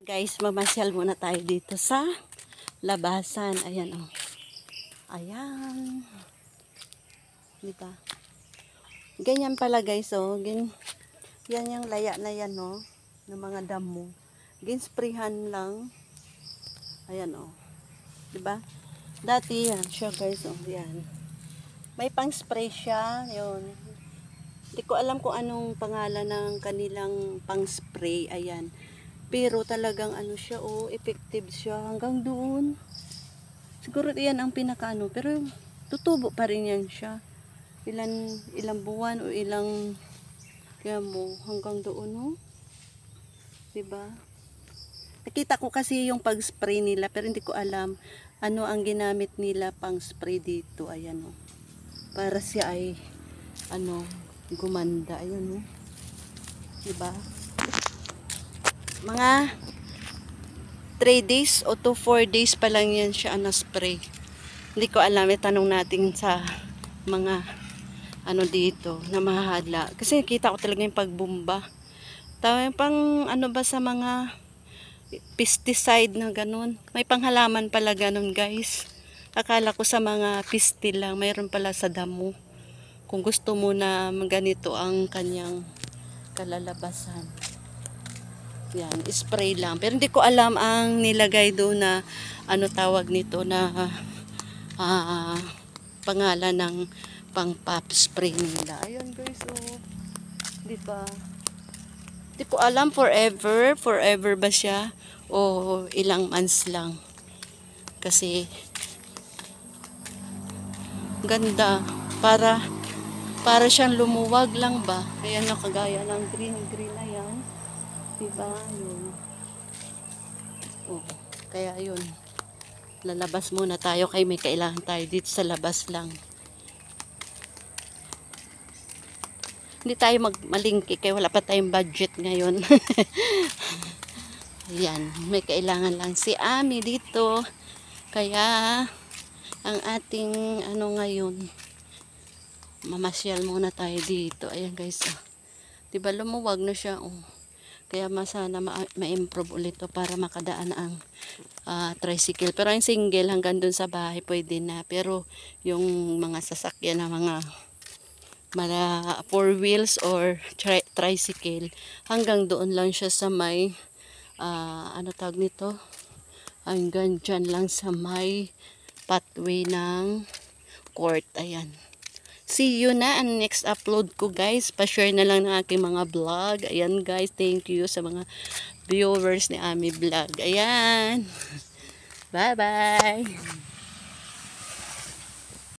Guys, mamasyal muna tayo dito sa labasan. Ayan oh. Ayan. Diba? Ganyan pala guys oh. Yan yung laya na yan oh. Ng mga damo. Ginsprayhan lang. Ayan oh. Diba? Dati yan siya guys oh. Yan. May pang spray siya. Yun. Hindi ko alam kung anong pangalan ng kanilang pang spray. Ayan. Pero talagang ano siya, oh, effective siya hanggang doon. Siguro iyan ang pinakaano, pero tutubo pa rin yan siya. Ilang buwan o ilang, kaya mo, hanggang doon, oh. Diba? Nakita ko kasi yung pag-spray nila, pero hindi ko alam ano ang ginamit nila pang spray dito. Ayan, oh. Para siya ay, ano, gumanda. Ayan, oh. Diba? Mga 3 days o 4 days pa lang yan siya na spray. Hindi ko alam, itanong natin sa mga ano dito na mahahadla. Kasi nakita ko talaga yung pagbumba. Tawag pang ano ba sa mga pesticide na ganun. May panghalaman pala ganun guys. Akala ko sa mga pistil lang, mayroon pala sa damo. Kung gusto mo na ganito ang kanyang kalalabasan. Yan, spray lang. Pero hindi ko alam ang nilagay doon na ano tawag nito na pangalan ng pang pop spray nila. Ayun guys, oh. Di ba? Hindi ko alam forever ba siya o ilang months lang. Kasi ganda para siyang lumuwag lang ba. Ayan na kagaya ng green na yan. Diba? Yun. Oh, kaya yun. Lalabas muna tayo kay may kailangan tayo dito sa labas lang. Hindi tayo malingki kaya wala pa tayong budget ngayon. Ayan, may kailangan lang si Ami dito. Kaya ang ating ano ngayon, mamasyal muna tayo dito. Ayan guys, oh. Diba lumuwag na siya, oh. Kaya sana ma-improve ulit to para makadaan ang tricycle. Pero ang single hanggang dun sa bahay pwede na. Pero yung mga sasakyan na mga 4 wheels or tricycle, hanggang doon lang siya sa may ano tawag nito? Hanggang dyan lang sa may pathway ng court. Ayan. See you na ang next upload ko guys. Pa-share na lang ng aking mga vlog. Ayan guys, thank you sa mga viewers ni Ami Vlog. Ayan. Bye bye.